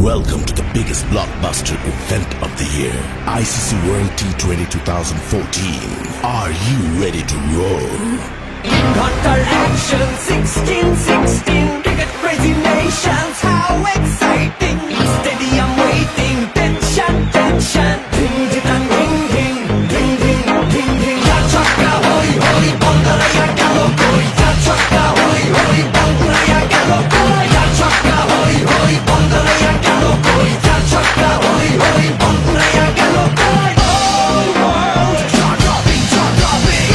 Welcome to the biggest blockbuster event of the year, ICC World T20 2014. Are you ready to roll? Hunter action 16-16, cricket crazy nations, how exciting! Stadium waiting, tension, tension. Ding ding ding ding ding ding ding ding. Ya chakka hoi hoi, bondalaya galo koi. Ya chakka hoi hoi, bondalaya galo koi. Ya chakka hoi hoi, bondalaya galo koi. Ya chakka hoi hoi, bondalaya galo koi. Oh world, jaw-dropping, jaw-dropping.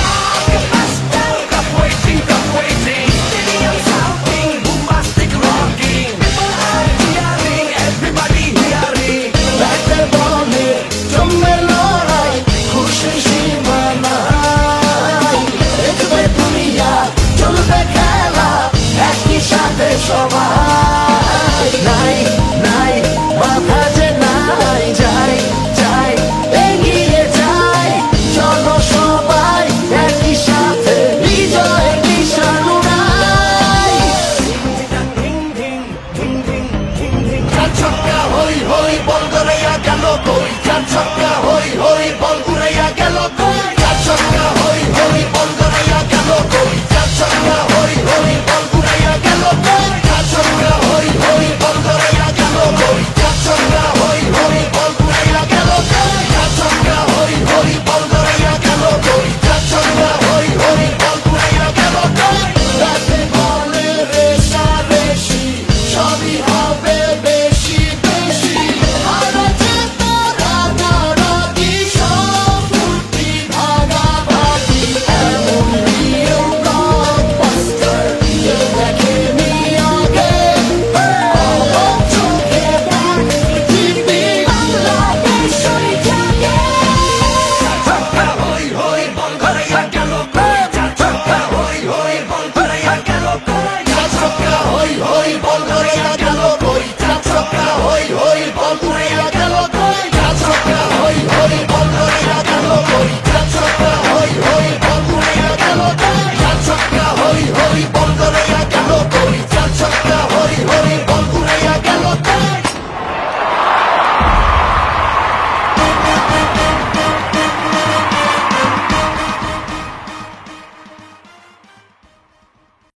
Blockbuster, cup waiting. Stadium shouting, bombastic rocking. People are cheering, everybody hearing. Like the bowling, জমে লড়াই, খুশির সীমা নাই। দেখবে দুনিয়া, চলবে খেলা, একই সাথে সবাই। নাই নাই বাধা যে নাই, যাই যাই এগিয়ে যাই। চলো সবাই একই সাথে বিজয়ের নিশান উড়াই। ধিং ধিং ধিং ধিং ধিং ধিং। চার ছক্কা হই হই, বল ধরে গেল কই। চার ছক্কা হই হই, বল